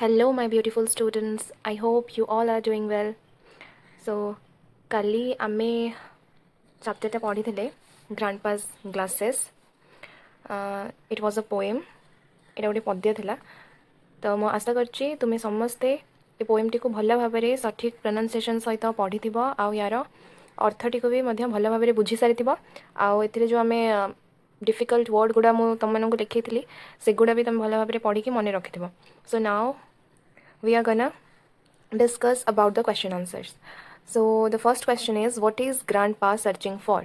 Hello, my beautiful students. I hope you all are doing well. So, କାଲି ଆମେ ଚାପ୍ଟରଟା ପଢ଼ିଥିଲେ ଗ୍ରାଣ୍ଡପାସ୍ ଗ୍ଲାसेସ୍. It was ଅ poem. ଏଇଟା ଗୋଟେ ପଦ୍ୟ ଥିଲା. ତ ମୁଁ ଆଶା କରୁଛି ତୁମେ ସମସ୍ତେ ଏ ପୋଏମ୍ଟିକୁ ଭଲ ଭାବରେ ସଠିକ୍ ପ୍ରନାଉନ୍ସିଏସନ୍ ସହିତ ପଢ଼ିଥିବ ଆଉ ୟାର ଅର୍ଥଟିକୁ ବି ମଧ୍ୟ ଭଲ ଭାବରେ ବୁଝି ସାରିଥିବ. ଆଉ ଏଥିରେ ଯେଉଁ ଆମେ ଡିଫିକଲ୍ଟ ୱାର୍ଡ଼ ଗୁଡ଼ା ମୁଁ ତୁମମାନଙ୍କୁ ଲେଖାଇଥିଲି ସେଗୁଡ଼ା ବି ତୁମେ ଭଲ ଭାବରେ ପଢ଼ିକି ମନେ ରଖିଥିବ. So now we are gonna discuss about the question answers. So the first question is, what is grandpa searching for?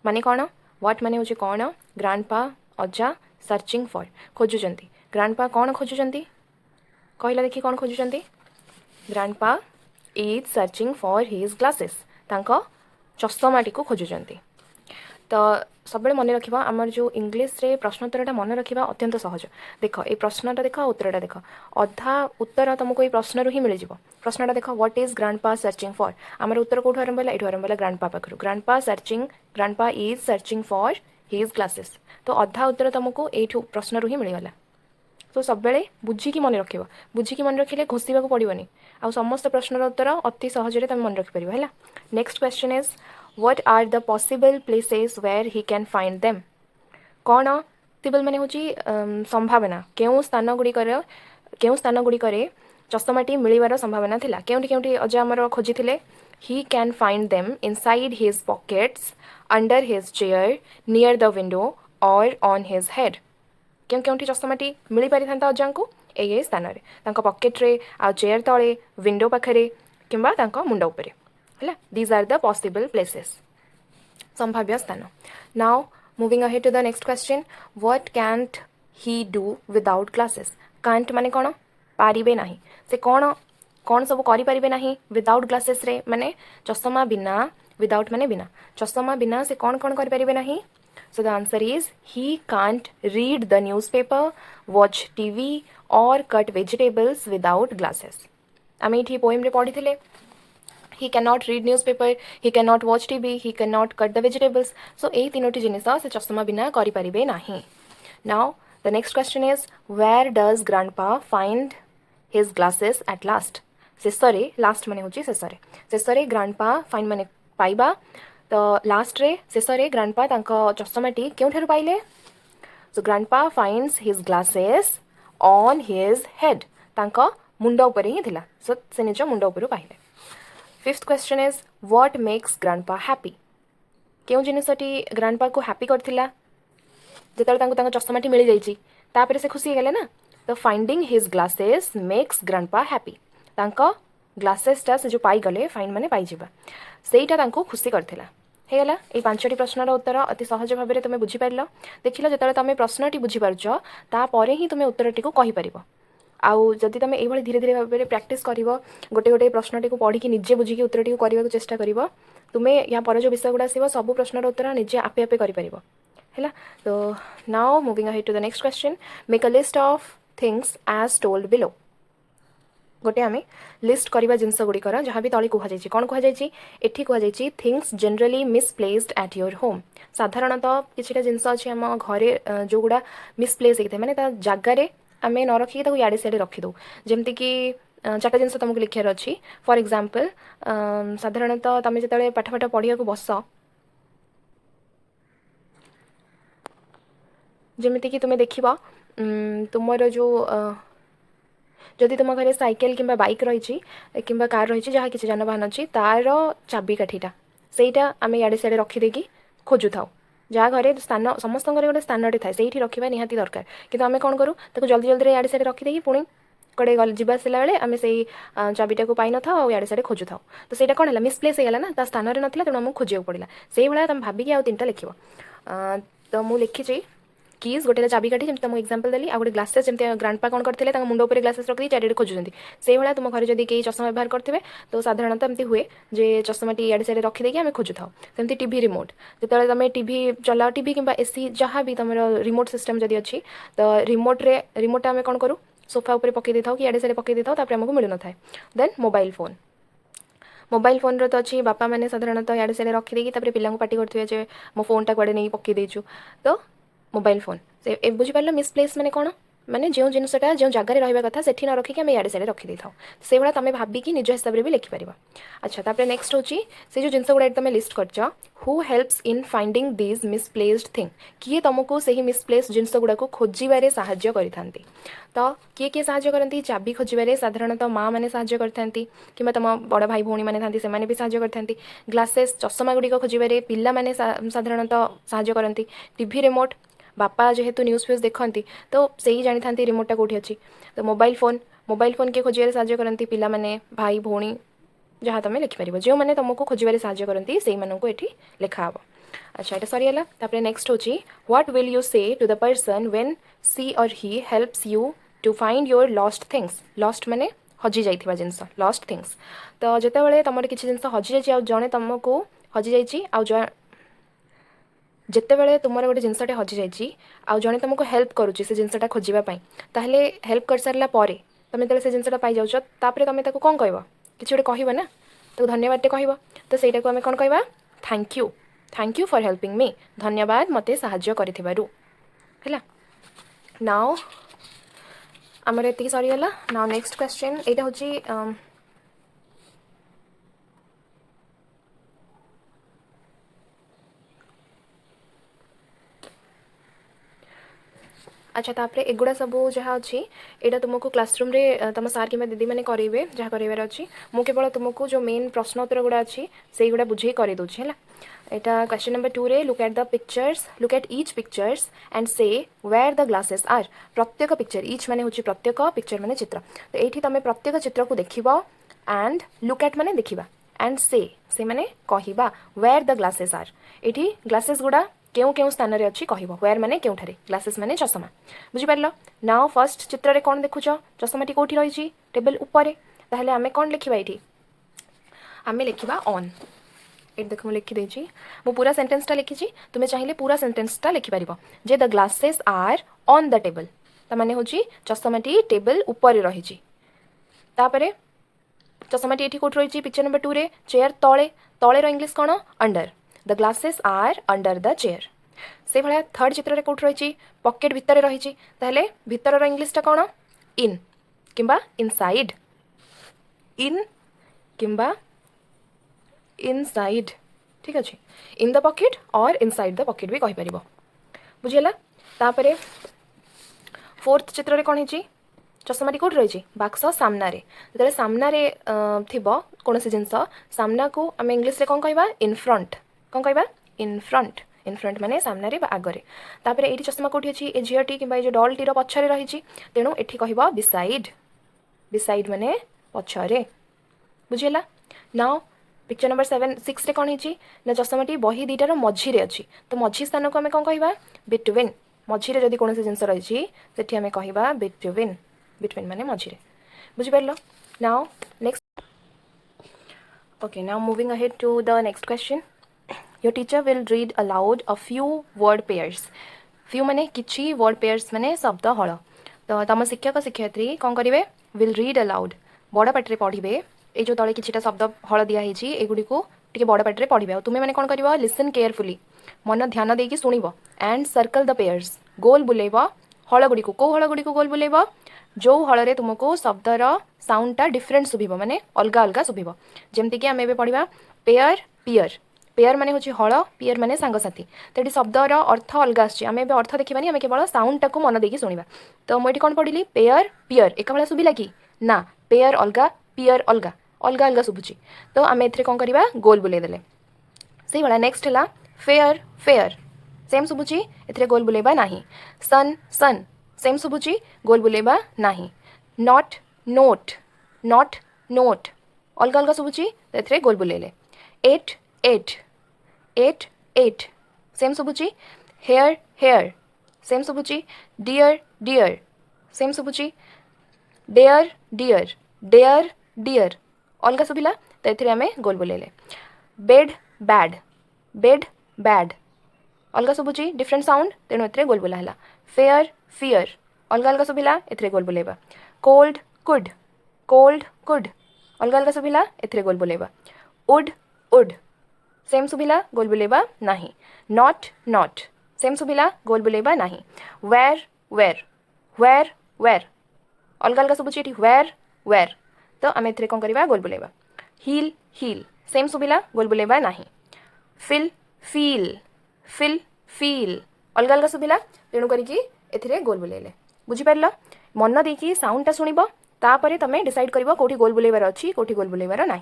माने कौन? What माने होची कौन? Grandpa अजा searching for खोजुचंती. Grandpa कौन खोजुचंती? कहला देखी कौन खोजुचंती? Grandpa is searching for his glasses. तांको चश्माटी को खोजुचंती. तो सब मन रखा आमर जो इंग्लीश रे प्रश्नोत्तरटा मन रखा अत्यंत सहज. देख ये प्रश्नटा देख उत्तरटा देख अधा उत्तर तुमको ये प्रश्न ही मिल जाव. प्रश्नटा देख what is grandpa searching for. आमर उत्तर कौट आरंभ है ये आरंभ है ग्रैंडपा पाखु. Grandpa is searching for his glasses. तो अधा उत्तर तुमको ये प्रश्न ही मिलगला. तो सब बेले बुझिकी मन रख. बुझिकी मन रखिले घोषा पड़ोनी. आ समस्त प्रश्नर उत्तर अति सहजरे तुम मन रखिपर है. Next question is, what are the possible places where he can find them? कौन पॉसिबल माने होची संभावना. केउं स्थान गुड़िकर चश्माटी मिलवार संभावना थिला. केउंटी केउंटी अजा आमर खोजिथिले. he can find them inside his pockets, under his chair, near the window or on his head. केउं केउंटी चश्माटी मिल पारि थांता अजा को ए स्थान रे तांको पॉकेट रे आ चेयर तळे विंडो पाखरे किंबा तांको मुंड उपरे है. These are the possible places, संभाव्य स्थान. Now moving ahead to the next question, what can't he do without glasses. Can't माने कौन? पारिबे नाही. से कौन कौन सब करि पारिबे नाही विदाउट ग्लासेस रे माने चश्मा बिना. विदाउट माने बिना. चश्मा बिना से कौन कौन करि पारिबे नाही. So the answer is he can't read the newspaper, watch TV और कट वेजिटेबल्स विदाउट ग्लासेस. आमे इठी पोएम रे पढिथिले. he cannot read newspaper, he cannot watch TV, he cannot cut the vegetables. So ए तीनोटी जिनिस से चश्मा बिना करि परिबे नाही. Now the next question is, where does grandpa find his glasses at last? शेषरे लास्ट माने होची शेषरे grandpa find माने पाइबा. तो लास्ट रे शेषरे grandpa तांको चश्माटी केउठारु पाइले. So grandpa finds his glasses on his head. तांको मुंड ऊपर ही थिला. So से निज मुंड ऊपर पाइले. Fifth question is, what makes grandpa happy. क्यों जिनसटी ग्रैंडपा को हैप्पी करथिला. जेतले तांको चश्माटी मिल जाइची तापर से खुशी गले ना. तो finding his glasses makes grandpa happy. तांको ग्लासेसटा से जो पाई गले फाइंड माने पाई जिबा सेईटा तांको खुशी करथिला. हे गला ए पांचटी प्रश्नर उत्तर अति सहज भाव में तुम बुझीपार. देखिल जिते तुम प्रश्नटी बुझीपार तापर ही तुम उत्तरटी को कहीपर. आउ जदि तुम ये धीरे धीरे भाव में प्रैक्टिस कर गोटे गोटे प्रश्नटी को पढ़ी निजे बुझिकी उत्तरटी को करने चेष्टा कर तुम्हें या पर जो विषय गुड़ा आसो सब प्रश्नर उत्तर निजे आपे आपे कर. तो now moving ahead to the next question, make a list of things as told below. गोटे आम लिस्ट करवा जिनस गुड़िकर जहाँ भी तले कहुई कौन कहुई एठी कहुई things generally misplaced at your home. साधारणतः किसी जिनस अच्छी आम घरे जो गुड़ा मिसप्लेस होता है माने जगार आम न रखिकी इे सियाड़े रखीदे. जमती कि चार्टा जिन तुमको लिखार अच्छी. फॉर एग्जांपल साधारणतः तुम जो पाठ पढ़ा बस जमीती कि तुम्हें देख तुम जो जदि तुम घर साइकेल कि बाइक रही कि कार रही जहाँ किसी जानवाहन अच्छी तार चाबिकाठीटा सेटा आम इे सियाड़े रखीदे खोजु था. जहाँ घरे स्थान समस्त गोटे स्थानटे थाए से रखा निहाती दरकार. कि आम कौन करूँ जल्दी जल्दी इे सियाड़े रखीदे पुणी कड़े जावासला बेले आम से चाबिटा को पाई न था और इे सियाड़े खोजु था. तो सहीटा कौन है मिसप्लेस होगा ना स्थान में नाला तेणु आमको खोजा पड़ा. से भाया तुम भाविकी आउ 3टा लिख. तो मुझे लिखी कीज गोटे चाबिकाठी जमी तुमको एग्जांपल देली. आ गोटे ग्लासेस जमी ग्रांडपा कौन करते मुंड उपर ग्लासेस रखी चारिटे खोजुंट. से भाया तुम घर जब कई चश्मा व्यवहार करते तो साधारणतः एमती हुए जे चश्माटी इे सियाड़े रखीदे आम खोजु था. सेमती टीवी रिमोट जो तुम टीवी चलाओ टीवी कि एसी जहाँ भी तुम रिमोट सिस्टम जदि अच्छी तो रिमोट आम कौन करूँ सोफा उपर पकई था कि इे सियाड़े पकई था आमको मिल न था. देन मोबाइल फोन तो अच्छी बापा मैंने साधारणतः इे सियाड़े रखीदे पिला पार्टी करेंगे मो फोनटा कुआड़े नहीं पकई देचु. तो मोबाइल फोन से बुझीपार मिसप्लेस माने कौन माने जो जिनसटा जो जगार रहा कथा से न रखिक आम इे सियाड़े रखी था से भाया तुम भाविकी निज हिसाब से भी लिखिपर। अच्छा तापर नेक्स्ट हूँ से जो जिनस गुड़ा तुम लिस्ट कर who helps in finding these misplaced thing किए तुमको से मिसप्लेस्ड जिनस गुड़ा खोजार साहाय्य करती तो किए किए साहाय्य करती चाबी खोजारे साधारणतः माँ मैंने साहाय्य करती कि तुम बड़ भाई भौणी मैंने था से भी साहाय्य करती ग्लासेस चषमा गुड़िक खोजारे पिला मैंने साधारणतः साहाय्य करती टीवी रिमोट बापा जेहेतु न्यूज फ्यूज देखती तो से ही जानी था रिमोटा कौटी अच्छी तो मोबाइल फोन किए खोजार साहाय्य करती पिला माने भाई भौणी जहाँ तुम लिखिपर जो मैंने तुमको खोजार साहाय्य करती से ये लिखा हे। अच्छा ये सरीगला तापर नेक्स्ट हूँ what will you say to the person when she or he helps you to find your lost things lost माने हजि जाइथिबा जिनस लॉस्ट थिंग्स तो जितेबाला तुम किसी जिन हजि जाए जड़े तुमको हजि जाए जितेबाला तुम गोटे जिनसटे हजि जाइए आउ जड़े तुमको हेल्प करुच्ची से जिनसटा खोजापी ताहले हेल्प कर सारापर तुम जो से जिनसटा पाई जाऊँ तापर तुम ताको कौन कह कि गोटे कह ना तो धन्यवाद कह तो सहीटा को आम कौन कह thank you for helping me धन्यवाद मते साहाय्य करिथिबारु है। नाउ आमर ये सरीगला नाउ नेक्स्ट क्वेश्चन यहाँ हूँ अच्छा तापर एगुड़ा सब जहाँ अच्छी यहाँ तुमको क्लासरूम रे तुम सार कि दीदी मैंने करेंगे जहाँ करार अच्छी मु केवल तुमको जो मेन प्रश्न उत्तर गुड़ा अच्छी से गुड़ा बुझे कर दूसरी है। यहाँ क्वेश्चन नंबर 2 रे look at the pictures look at each pictures and से वेयर द ग्लासेस आर प्रत्येक पिक्चर ईच माने हूँ प्रत्येक पिक्चर माने चित्र तो ये तुम प्रत्येक चित्र को देखिब एंड लुक एट माने देखा एंड से माने कहवा वेयर द ग्लासेस आर ये ग्लासेस गुड़ा केउ केउ स्थान रे अच्छी कह वेयर माने केउठारे ग्लासेस माने चषमा बुझिपार। नाउ फर्स्ट चित्र रे कौन देखुच चषमाटी कौटी रही टेबल उपरे ताहले आमे कौन लिखिबा एठी आमे लिखिबा ऑन ये देख मुझे लिखिदे मु पूरा सेंटेंसटा लिखी तुम्हें चाहिए पूरा सेंटेंसटा लिखिपर जे the glasses are on the table ताने हूँ चषमाटी टेबल उपरे रही तापरे चषमाटी ये कौट रही पिक्चर नंबर 2 रे चेयर तले तले इंग्लिश कौन under the glasses are under the chair से भाया थर्ड चित्र कौट रही पकेट भितर रही ताहले भितर इंग्लिशटा कौन इन किंबा इनसाइड इन किंबा इनसाइड ठीक अच्छे इन द पकेट और इनसाइड द पकेट भी कहीपर बुझीगला। तापर फोर्थ चित्र कौन है चषमाटी कौट रही बाक्स सामने जो सामने कौन सी जिनस सामना को आम इंग्लीश रे कौन कहवा इन फ्रंट कौन कहवा इन फ्रंट माने सामने आगरे तापर ये चषमा कौटी अच्छी ए झीटी कि डलटीर पछरे रही तेणु ये कह बिसाइड माने पछरे बुझीगला। नाउ पिक्चर नंबर 6 रे कौन है चषमाटी बही दुईटार मझीरे अच्छी तो मझी स्थान को आम कौन कहवा बिटवीन मझीरे जदि कौन जिनस रही से आम कहवा बिटवीन माने मझीरे बुझिपार। Now next okay now moving ahead to the next question your teacher will read aloud a few word pairs few माने किछि वर्ड पेयर्स माने शब्द हल तो तुम शिक्षक शिक्षयित्री कौन करेंगे विल रीड अलाउड बड़ पाटे पढ़े ये जो तले किछिटा शब्द हल दिखाई एगुड़ी को टे बड़ पाटे पढ़े तुम्हें मैंने कौन कर लिसन केयरफुली मन ध्यान देकी शुणव एंड सर्कल द पेयर्स गोल बुलेब हल गुड़ी को हल गुड़ी को गोल बुलेब जो हल तुमको शब्दर साउंडटा डिफरेन्ट शुभ माने अलग अलग शुभ जमतीक आम ए पढ़ा पेयर पियर पेयर माने हूँ हल पियर माने सांगसाथी तो ये शब्दर अर्थ अलग आम ए अर्थ देखा आम केवल साउंडटा को मन देकी शुणा तो मुझे कौन पढ़ी पेयर पियर एक भाया शुभिला कि ना पेयर अलग पियर अलग अलग अलग शुभुची तो आम ए कौन करवा गोल बुलेदेले से भाया नेक्स्ट है फेयर फेयर सेम शुभुची ए गोल बुलेबा नहीं सन सन सेम शुभुची गोल बुलेबा नहीं नॉट नोट नॉट नोट अलग अलग शुभुची तो ए गोल बुलेले eight eight eight ate same शुभुची हेयर हेयर सेम शुभुची डियर डियर सेम शुभुची डेयर डियर डेयर डियर अलग शुभिला तो ये आम गोल बुलेले बेड बैड बेड बैड अलग शुभुची डिफरेंट साउंड तेणु ए गोल बुला है फेयर फियर अलग अलग शुभिला ए गोल बुलेबा कोल्ड कुड अलग अलग शुभिला ए गोल बुलेबा उड उड सेम शुभिला गोल बुलेबा नहीं नॉट नॉट सेम शुभिला गोल बुलेबा नहीं वेर वेर व्वेर व्वेर अलग अलग शुभुची ये व्वेर व्वेर तो आम ए कौन करवा गोल बुलेबा हिल हिल सेम शुभिला गोल बुलेबा ना फिल फिल फिल फिल अलग अलग शुभिला तेणु करके गोल बुलेले बुझीपार मन देकी साउंडटा शुणब तापर तुम डिसाइड कर कौटी गोल बुलेबार अच्छी कौटी गोल बुलेबार ना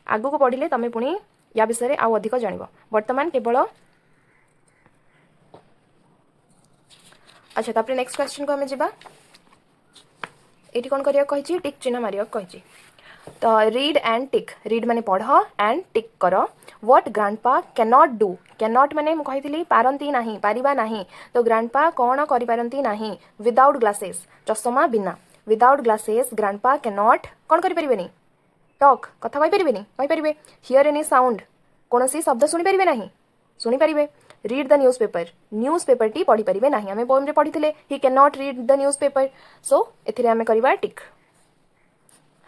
आगु को पढ़िले तुम पुणी या विषय आउ अधिक जान बर्तमान केवल अच्छा तापर नेक्स्ट क्वेश्चन को आम जा ये कौन करिया कही टिक चिन्ह मारिया कही तो रीड एंड टिक रीड माने पढ़ एंड टिक कर what grandpa can not do can not माने मु कही पारंती नहीं पारिबा नहीं तो ग्रांडपा कौन करि पारंती नहीं विदाउट ग्लासेस चश्मा बिना विदाउट ग्लासेस ग्रांडपा कैन नॉट कौन करि परिबेनी टॉक कथा कहि परिबेनी कहि परिबे हियर एनी साउंड कोनोसी शब्द सुनि परिबे नहीं सुनि परिबे रीड द न्यूज पेपर टी पढ़ी परिबे नहीं आमे पोएम रे पढ़िथिले he can not read the newspaper so एथिरे आमे करिबा टिक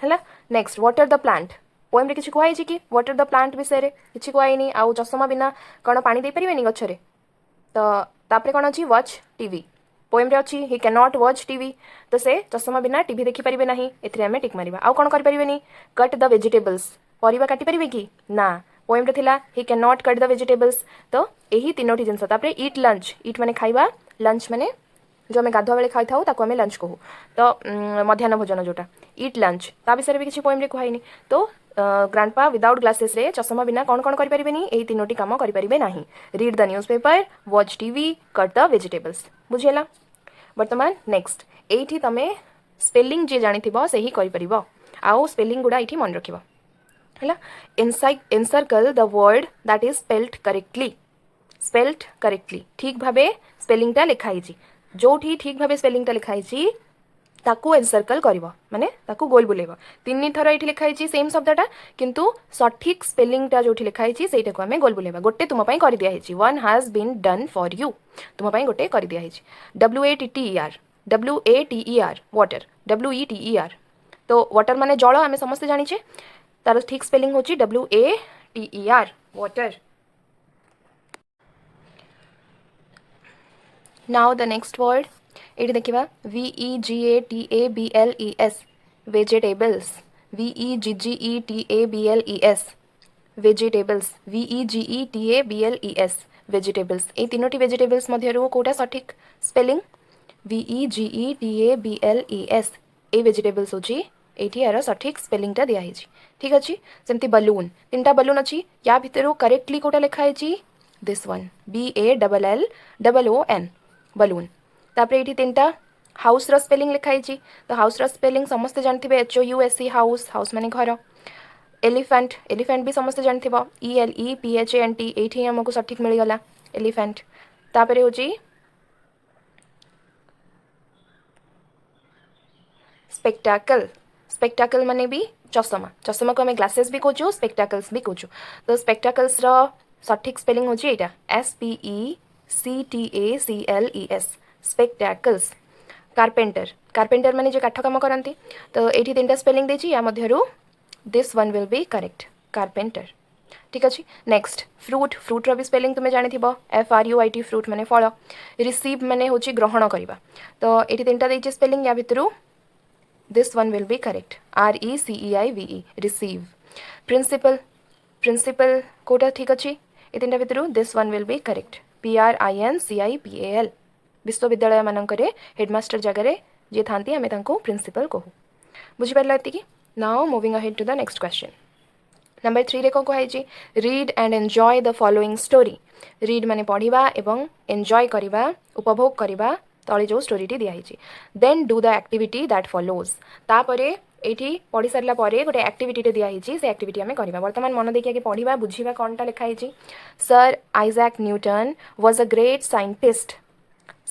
है next water the plant poem रे किछि कुहाई कि वाटर द प्लांट विषय रे किछि कुहाइनी आउ चश्मा बिना कौन पानी दे परिबेनी गछरे तो तापरे कौन अच्छी वॉच टीवी पोएम रे अच्छी ही कैन नॉट वॉच टीवी तो से चश्मा बिना टीवी देखि परिबे नहीं एथिरे आमे टिक मारिबा आउ कौन करि परिबेनी कट द वेजिटेबल्स परिबा काटी परिबे कि ना पोएम रे थिला ही can not cut the vegetables तो यही तीनोटी जिनस तापरे ईट लंच ईट माने खाइबा लंच माने जो आम गाधुआ बेले खाई था आम लंच कहू तो मध्याह्न भोजन जोटा ईट लंच ता विषय भी किसी पोएम रे कहनी तो ग्रांडपा विदाउट ग्लासेस रे चश्मा बिना कौन कौन करें यही तीनोटी कम करें ना read the newspaper watch TV cut the vegetables बुझेगा बर्तमान नेक्स्ट ये तुम स्पेलिंग जी जानी से ही कर आउ स्पेलिंग गुड़ा ये मन रख है encircle the word that is spelled correctly ठीक भावे स्पेलिंगटा लिखाई जो ठीक भाव स्पेलिंगटा लिखाई ताकू एनसर्कल करिवो माने ताकू गोल बुलेबो तीन थर ये लिखाई सेम शब्दटा किंतु सठिक स्पेलिंगटा जो लिखाई सेटा को आम गोल बुलेबा गोटे तुम कर दिखाई one has been done for you तुम गोटे कर दिखाई WATER वाटर WETER तो वाटर माने जल आम समस्ते जानीचे तार ठीक स्पेलिंग होची WATER water now the next word ये देखा VEGATABLES vegetables VEGGETABLES vegetables VEGETABLES vegetables ये तीनोटी वेजिटेबल्स मध्यरु कोटा सठिक स्पेलिंग VEGETABLES ए वेजिटेबल्स होची एठी यार सठिक स्पेलिंगटा दिया हिची ठीक अछि सेमती बलून तीनटा बलून अछि या भितरु करेक्टली कोटा लिखा हिची दिस वन BALLOON बलून तापर ये तीनटा हाउस रो स्पेलिंग लिखाई तो हाउस रो स्पेलिंग समस्ते जानते HOUSE हाउस हाउस माने घर एलिफेंट एलिफेंट भी समस्ते जानते ELEPHANT ये आमको सठिक मिलगला एलिफेंट तापर होची स्पेक्टाकल स्पेक्टाकल माने भी चश्मा चश्मा को आम ग्लासेस भी कहूँ स्पेक्टाकल्स भी कहूँ तो स्पेक्टाकल्स रो सठिक स्पेलिंग होची एटा SPECTACLES स्पेक्टाकल्स कारपेंटर कारपेंटर माने जो काठ काम करती तो ये तीन स्पेलिंग देची या मध्यरु this one will be correct carpenter ठीक अच्छे नेक्स्ट फ्रूट फ्रूट रो भी स्पेलिंग तुम्हें जानी FRUIT फ्रूट माने फल रिसीव माने होची ग्रहण करवा तो ये तीन देची स्पेलिंग या भितरु this one will be correct RECEIVE receive principal principal कोटा ठीक अच्छे ये तीन भितरु this one will be correct PRINCIPAL विश्वविद्यालय मानकरे हेडमास्टर जगह जी था आम प्रिंसिपल कहू बुझीपार ये now moving ahead to the next question number 3 रे कहुई read and enjoy the following story read माने पढ़ा एवं एंजॉय करवा उपभोग करवा तले जो स्टोरीटी दिखाई then do the activity that follows तापरे ये पढ़ी सारा गोटे एक्टिविटी दिखाई से एक्टिविटी आम करवा बर्तमान मन देखिए पढ़ा बुझा कौनटा लिखाई sir Isaac Newton was a great scientist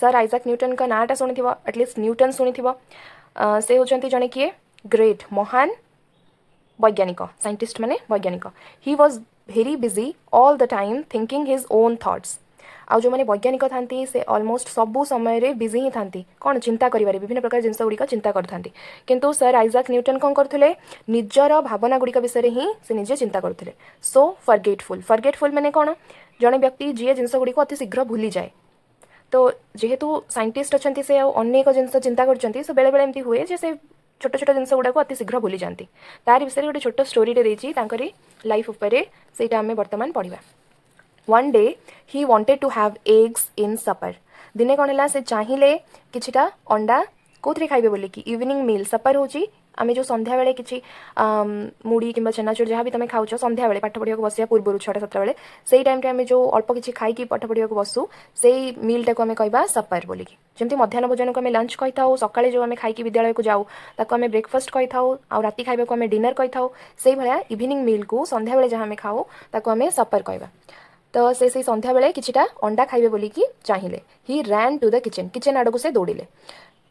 sir Isaac Newton का नाटा शुणी एटलिस्ट न्यूटन शुणी से होती जड़े किए ग्रेट महान वैज्ञानिक साइंटिस्ट माने वैज्ञानिक he was very busy all the time thinking his own thoughts आउ जो मैंने वैज्ञानिक था से ऑलमोस्ट सबू समय बिजी ही था कौन चिंता करें विभिन्न प्रकार जिनस गुड़िक चिंता करते किंतु सर आइजैक न्यूटन कौन करते निजर भावना गुड़िक विषय ही से निजे चिंता करते सो फरगेटफुल माने कौन जड़े व्यक्ति जी जिनस गुड़िक अति शीघ्र भूली जाए तो जेहेतु साइंटिस्ट अच्छा से अनेक जिन चिंता कर बेले बेले एमती हुए जे से छोट छोट जिन गुड़ाक अति शीघ्र भूली जाती तार विषय गोटे छोट स्टोरीटे देती लाइफ उपरे सेटा आम बर्तमान पढ़ा. One day he wanted to have eggs in supper. दिने कौन है से चाहिए किछिटा अंडा कौन खाइबे बोली कि इवनिंग मील सपर हूँ आम जो संध्या बेले कि मुड़ी कि चेनाचूर जहाँ भी तुम खाऊ संध्या बेले पाठ पढ़ा बस पूर्व 6-7 बेले से टाइम आम जो अल्प किसी खाई पाठ पढ़ा बसु से मीलटा को आम कह सपर बोलिकी जमी मध्याह्न भोजन को आम लंच कही था सकाଳେ जो आम खाई विद्यालय को जाऊ ताको आम ब्रेकफास्ट कही था आ राति खाइबा को आम डिनर कही था से भाया इवनिंग मील को संध्या बेले जहाँ आम खाऊ ताको आम सपर कहवा. तो से संध्या बेले किछिटा अंडा खाइबे बोलिकी चाहिए. He ran to the kitchen. Kitchen आड़ को से दौड़िले.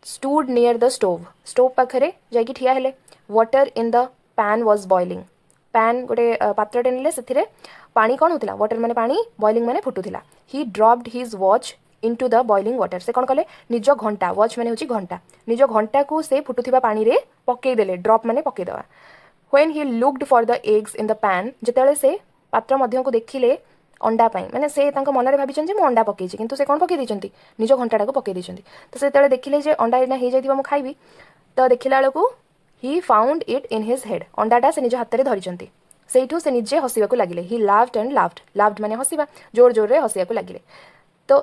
Stood near the stove. Stove पाखरे जाइकी ठिया हेले. Water in the pan was boiling. Pan गोटे पात्रटे नेले से पानी कौन होता वाटर माने पानी बॉइलिंग माने फुटुला. He dropped his watch into the boiling water. से कौन कले निज घंटा वॉच माने होची घंटा निज घंटा को से फुटुथिबा पानी रे पकेदेले. ड्रॉप माने पकेदेवा. When he looked for the eggs in the pan जेतेले से पात्र मध्य को देखिले अंडा पाई माने से मनरे भाभी मु अंडा पकई किंतु से कौन पकई निज घंटा को पकई तो से देखिले जे अंडा एना हो जाइए मुझे खाइबी तो देखला बेलू he found it in his head. अंडाटा से निज हाथ में धरी सेठू से निजे हसवाक लगे. ही लाफ्ड एंड लाफ्ड. लाफ्ड माने हसवा जोर जोर हसवाक लगे. तो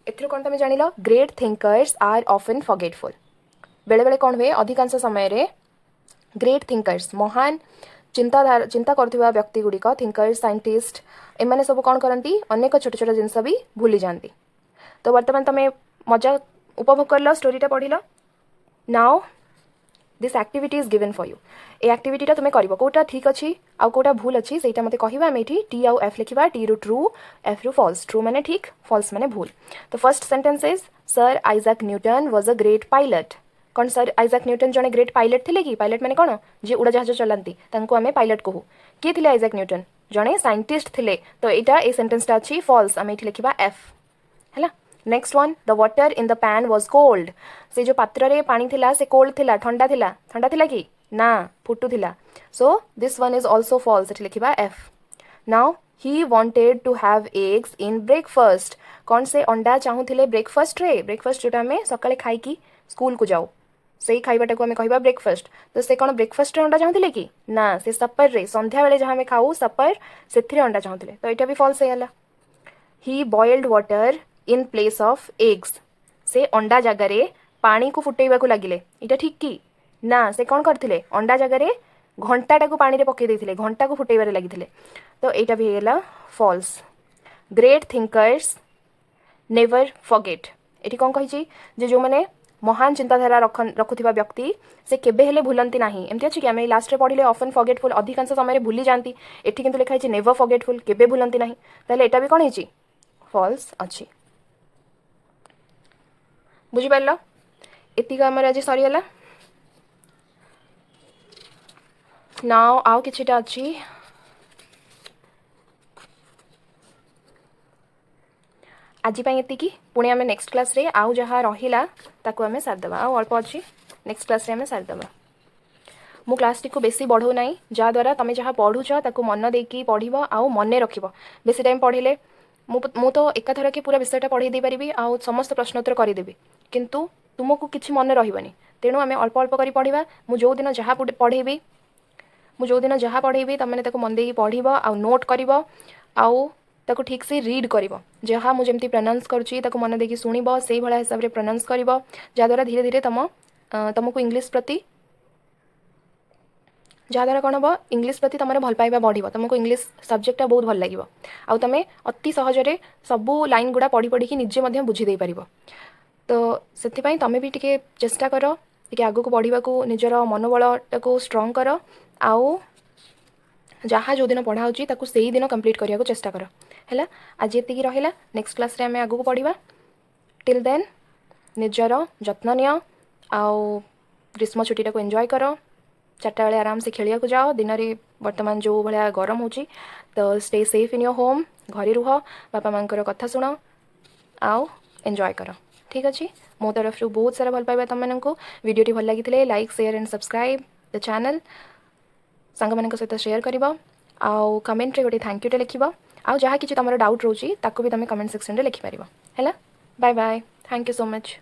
एथरो कौन तुम जान great thinkers are often forgetful. बेले बेले कौन हुए अधिकांश समय ग्रेट थिंकर्स महान चिंता करुवा व्यक्ति गुड़िक थिंकर्स साइंटिस्ट एमाने सब कौन करती अनेक छोट छोट जिनस भी भूली जाती. तो बर्तमान तुम मजा उपभोग कर लो स्टोरीटा पढ़ लो. Now this activity is given for you. ए एक्टिविटीटा तुम कर कौटा ठीक अच्छी आउ कौटा भूल अच्छी से मत कह आम ये टी आउ एफ लिखा. टी रु ट्रू एफ रु फॉल्स. ट्रू माने ठीक फॉल्स माने भूल. तो first sentence is sir Isaac Newton was a great pilot. कौन सर आइजैक न्यूटन जड़े ग्रेट पायलट थे कि पायलट माने कौन जी उड़ाजाहाज चलाती आम पायलट कहू. किए थे आइजैक न्यूटन जड़े साइंटिस्ट थे. तो यहाँ ये सेंटेंसटा अच्छी फॉल्स आम ये लिखा एफ है. Next one the water in the pan was cold. से जो पात्र रे पानी थिला से कोल्ड थिला ठंडा थिला कि ना फुटुला. So this one is also false ये लिखा F. Now he wanted to have eggs in breakfast. कौन से अंडा चाहूले ब्रेकफास्ट रे. ब्रेकफास्ट जोटा आम सकाळे खाई स्कूल को जाऊ से खाइबाटा को आम कह ब्रेकफास्ट. तो से कौन ब्रेकफास्ट अंडा चाहूले कि ना से सपर रे संध्या बेले जहाँ आम खाऊ सपर से अंडा चाहूले. तो यहाँ भी फॉल्स है. He boiled water in place of eggs. से अंडा जगार पानी को फुटेबा को लगिले. यहाँ ठीक कि ना से कौन करते अंडा जगार घंटाटा को पानी रे पकई देथिले घंटा को फुटेबारे लगिथिले. तो यहाँ भी होगा false. Great thinkers never forget. ये कौन कही जो मैंने महान चिंताधारा रखुवा व्यक्ति से केबे हेले भूलती ना. एमती अच्छी कि आम लास्ट पढ़ले ऑफन फॉरगेटफुल अधिकांश समय भूली जाती. एठी किंतु लिखाई नेवर फॉरगेटफुल केबे भूलती ना. ताहले एटा भी कौन है फॉल्स अच्छी. बुझिपार एतिक आमर आज सरीगला. नाउ आउ किछिटा अच्छी आजिपाई एतिकी. पुणी आम नेक्स्ट क्लास रे आउ जहाँ रहिला ताकू आम सारिदेवा. आउ अल्प अच्छी नेक्स्ट क्लास रे आम सारिदेवा. मु क्लास टी को बेसी बढ़ो ना जहाँद्वारा तुम जहाँ पढ़ुच ताकू मन देकी पढ़ आउ मन रख. बेसी टाइम पढ़ले मु तो एकाथर के पूरा विषयटा पढ़े दे पारि आउ समस्त प्रश्नोत्तर करदेवी किंतु तुमको किसी मन रही. तेणु आम अल्प अल्प कर पढ़ा. मुझे दिन जहाँ पढ़ेबी तुमने मन देकी पढ़ आउ नोट कर आउ ताको ठीक से रीड कर जहाँ मुझे जमी प्रनाउंस करुँची मन देकी शुणब से भाया हिसाब से प्रनाउंस कर जहाँद्वारा धीरे धीरे तुमको इंग्लिश प्रति जहाँद्वारा कौन हम इंग्लिश प्रति तुम भल पाइबा बढ़ तुमको इंग्लिश सब्जेक्टा बहुत भल लगे आउ तुम अति सहजरे सबू लाइन गुड़ा पढ़ी पढ़ी निजे बुझीदे पार. तो से तुम भी टे चेष्टा कर टे आग को बढ़ा को निजर मनोबलटा को स्ट्रंग कर आउ जहाँ जो दिन पढ़ा हो से दिन कंप्लीट करने को चेष्टा कर है. आज ये रहा नेक्स्ट क्लास रे आम आग को पढ़ा. टिल देन निजर जत्न नि आउ ग्रीष्म छुट्टी को एंजॉय कर. 4टा बेले आराम से खेलिया को जाओ. दिन में बर्तमान जो भाया गरम हो तो stay safe in your home. घरे रुह बापा माँ कथा शुण आउ एंजॉय कर. ठीक अच्छे मो तरफ बहुत सारा भल पाइबा तुम मानक. वीडियो भल लगी like share and subscribe the channel. सांग मान सहित शेयर कर आउ कमेंट रे गोटे थैंक यू टे लिख आउ जहाँ किसी तुम डाउट रोचे ताको भी तुम कमेंट सेक्शन रे लिखिपार है. Bye bye. Thank you so much.